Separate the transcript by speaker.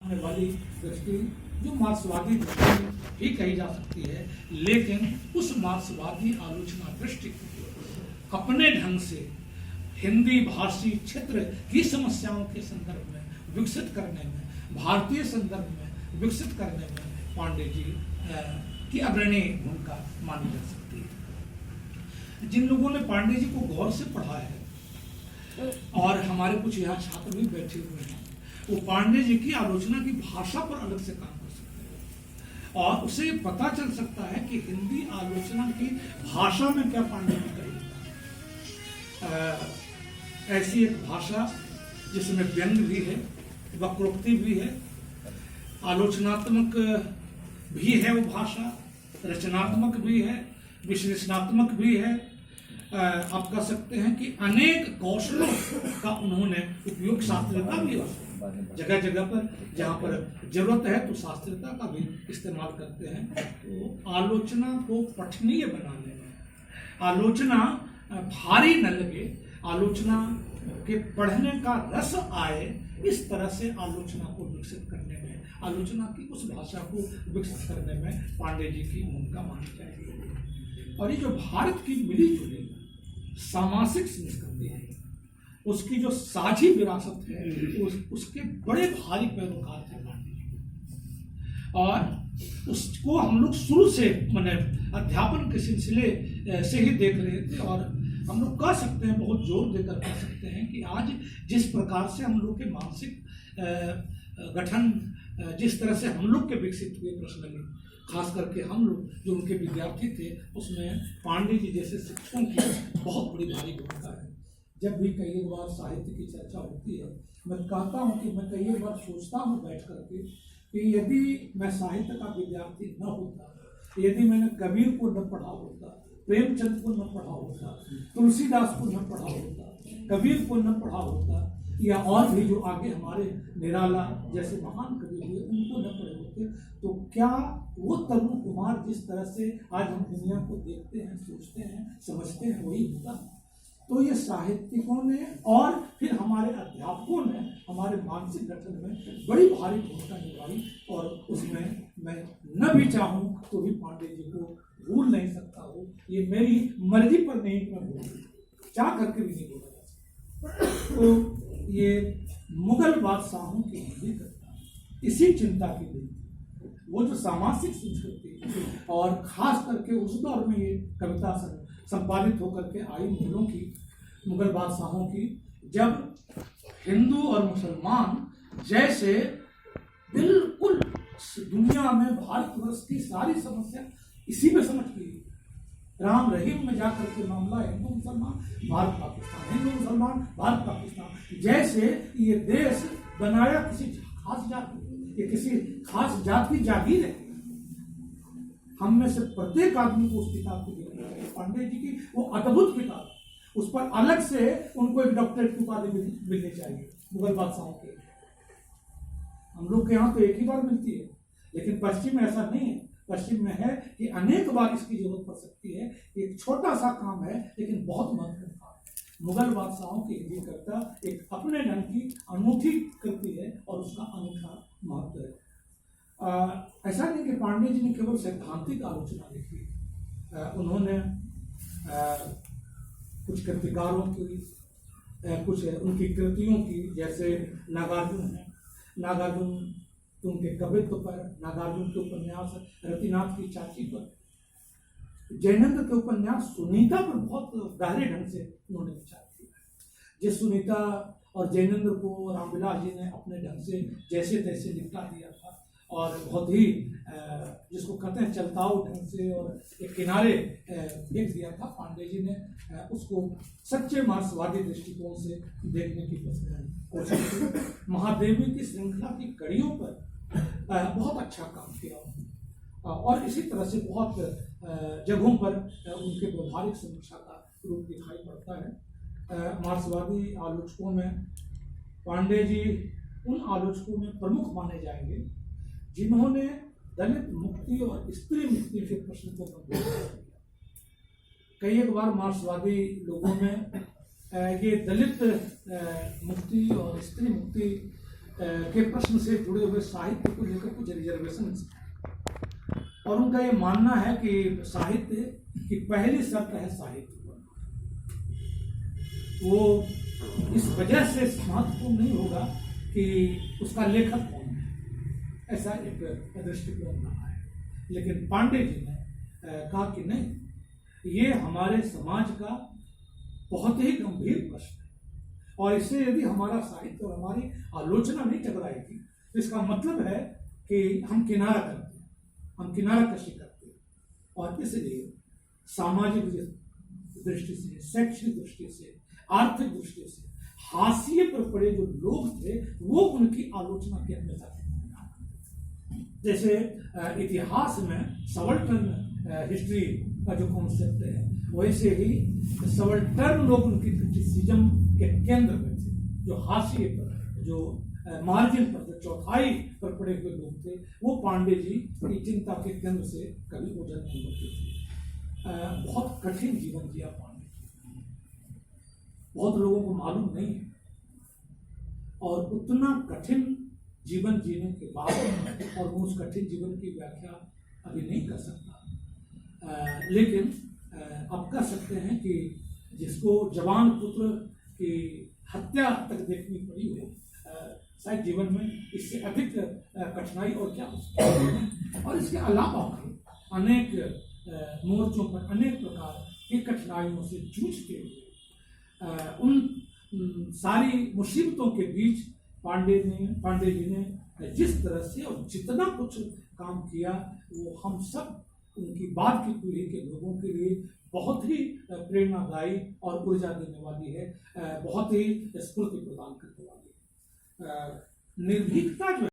Speaker 1: आने वाली दृष्टि जो मार्क्सवादी दृष्टि भी कही जा सकती है, लेकिन उस मार्क्सवादी आलोचना दृष्टि को अपने ढंग से हिंदी भाषी क्षेत्र की समस्याओं के संदर्भ में विकसित करने में, भारतीय संदर्भ में विकसित करने में पांडे जी की अग्रणी भूमिका मानी जा सकती है। जिन लोगों ने पांडे जी को गौर से पढ़ा है और हमारे कुछ यहाँ छात्र भी बैठे हुए हैं, वो पांडे जी की आलोचना की भाषा पर अलग से काम कर सकते हैं और उसे पता चल सकता है कि हिंदी आलोचना की भाषा में क्या पांडे जी करेगा। ऐसी एक भाषा जिसमें व्यंग भी है, वक्रोक्ति भी है, आलोचनात्मक भी है, वो भाषा रचनात्मक भी है, विश्लेषणात्मक भी है। आप कह सकते हैं कि अनेक कौशलों का उन्होंने उपयोग, शास्त्रीयता भी जगह जगह पर जहाँ पर जरूरत है तो शास्त्रीयता का भी इस्तेमाल करते हैं। तो आलोचना को पठनीय बनाने में, आलोचना भारी न लगे, आलोचना के पढ़ने का रस आए, इस तरह से आलोचना को विकसित करने में, आलोचना की उस भाषा को विकसित करने में पांडे जी की भूमिका मानी जाएगी। और ये जो भारत की मिली जुली सामाजिक संस्कृति है, उसकी जो साझी विरासत है, उसके बड़े भारी पैरोकार थे पांडे जी और उसको हम लोग शुरू से मैंने अध्यापन के सिलसिले से ही देख रहे थे। और हम लोग कह सकते हैं, बहुत जोर देकर कह सकते हैं कि आज जिस प्रकार से हम लोग के मानसिक गठन, जिस तरह से हम लोग के विकसित हुए पर्सनली, खास करके हम लोग जो उनके विद्यार्थी थे, उसमें पांडे जी जैसे शिक्षकों की बहुत बड़ी भारी भूमिका है। जब भी कई बार साहित्य की चर्चा होती है, मैं कहता हूँ कि मैं कई बार सोचता हूँ बैठ करके कि यदि मैं साहित्य का विद्यार्थी न होता, यदि मैंने कबीर को न पढ़ा होता, प्रेमचंद को न पढ़ा होता, तुलसीदास को न पढ़ा होता, कबीर को न पढ़ा होता, या और भी जो आगे हमारे निराला जैसे महान कवि हुए उनको न पढ़े होते, तो क्या वो तरुण कुमार जिस तरह से आज हम दुनिया को देखते हैं, सोचते हैं, समझते हैं, वही होता। तो ये साहित्यिकों ने और फिर हमारे अध्यापकों ने हमारे मानसिक गठन में बड़ी भारी भूमिका निभाई। और उसमें मैं न भी चाहूँ तो भी पांडे जी को भूल नहीं सकता हूँ। ये मेरी मर्जी पर नहीं, मैं भूल चाह करके भी नहीं बोला जा सकता। तो ये मुगल बादशाहों की हिंदी करता, इसी चिंता की थी वो जो सामाजिक संस्कृति और खास करके उस दौर में ये कविता संपादित होकर के आई मुगलों की, मुगल बादशाहों की, जब हिंदू और मुसलमान जैसे बिल्कुल दुनिया में भारतवर्ष की सारी समस्या इसी में समझ गई। राम रहीम में जाकर के मामला हिंदू मुसलमान, भारत पाकिस्तान, हिंदू मुसलमान, भारत पाकिस्तान, जैसे ये देश बनाया किसी खास जाति, ये किसी खास जात की जागीर है। हम में से प्रत्येक आदमी को उस किताब को देखना है। पांडे जी की वो अद्भुत किताब, उस पर अलग से उनको एक डॉक्टरेट की उपाधि मिलनी चाहिए मुगल बादशाहों के। हम लोग के यहाँ तो एक ही बार मिलती है, लेकिन पश्चिम में ऐसा नहीं है। पश्चिम में है कि अनेक बार इसकी जरूरत पड़ सकती है। एक छोटा सा काम है लेकिन बहुत महत्वपूर्ण काम है। मुगल बादशाहों की हिंदी कविता एक अपने ढंग की अनूठी कृति है और उसका अनूठा महत्व है। ऐसा नहीं कि पांडे जी ने केवल सैद्धांतिक आलोचना लिखी, उन्होंने कुछ कृतिकारों की, कुछ उनकी कृतियों की, जैसे नागार्जुन है, नागार्जुन उनके कवित्व पर, नागार्जुन के उपन्यास रतिनाथ की चाची पर, जैनेन्द्र के उपन्यास सुनीता पर बहुत गहरे ढंग से उन्होंने विचार किया। जिस सुनीता और जैनेन्द्र को रामविलास जी ने अपने ढंग से जैसे तैसे निपटा दिया था और बहुत ही जिसको कहते हैं चलताऊ ढंग से और एक किनारे देख दिया था, पांडे जी ने उसको सच्चे मार्क्सवादी दृष्टिकोण से देखने की कोशिश की। महादेवी की श्रृंखला की कड़ियों पर बहुत अच्छा काम किया और इसी तरह से बहुत जगहों पर उनके व्यवहारिक समीक्षा का रूप दिखाई पड़ता है। मार्क्सवादी आलोचकों में पांडे जी उन आलोचकों में प्रमुख माने जाएंगे जिन्होंने दलित मुक्ति और स्त्री मुक्ति के प्रश्न को गंभीर किया। कई एक बार मार्क्सवादी लोगों में ये दलित मुक्ति और स्त्री मुक्ति के प्रश्न से जुड़े हुए साहित्य को लेकर कुछ रिजर्वेशन, और उनका ये मानना है कि साहित्य की पहली शर्त है साहित्य। वो इस वजह से महत्वपूर्ण नहीं होगा कि उसका लेखक कौन है, ऐसा एक दृष्टिकोण रहा है। लेकिन पांडे जी ने कहा कि नहीं, ये हमारे समाज का बहुत ही गंभीर प्रश्न है, और इससे यदि हमारा साहित्य और हमारी आलोचना नहीं टकराएगी तो इसका मतलब है कि हम किनारा करते हैं, हम किनारा कशी करते हैं। और इसलिए सामाजिक दृष्टि से, शैक्षणिक दृष्टि से, आर्थिक दृष्टि से हाशिए पर पड़े जो लोग थे वो उनकी आलोचना के हमेशा थे। जैसे इतिहास में सबाल्टर्न हिस्ट्री का जो कॉन्सेप्ट है, वैसे ही सबाल्टर्न लोग उनकी क्रिटिसिज्म के केंद्र में थे, जो हाशिए पर, जो मार्जिन पर, जो चौथाई पर पड़े हुए लोग थे, वो पांडे जी की चिंता के केंद्र से कभी ओझल नहीं होते थे। बहुत कठिन जीवन जिया पांडे, बहुत लोगों को मालूम नहीं है, और उतना कठिन जीवन जीने के बाद और वो उस कठिन जीवन की व्याख्या अभी नहीं कर सकता, लेकिन अब कह सकते हैं कि जिसको जवान पुत्र की हत्या तक देखनी पड़ी हो, शायद जीवन में इससे अधिक कठिनाई और क्या हो सकती है। और इसके अलावा अनेक मोर्चों पर अनेक प्रकार की कठिनाइयों से जूझते हुए उन सारी मुसीबतों के बीच पांडे जी ने जिस तरह से और जितना कुछ काम किया, वो हम सब उनकी बाद की पीढ़ी के लोगों के लिए बहुत ही प्रेरणादायी और ऊर्जा देने वाली है, बहुत ही स्फूर्ति प्रदान करने वाली है। निर्भीकता जो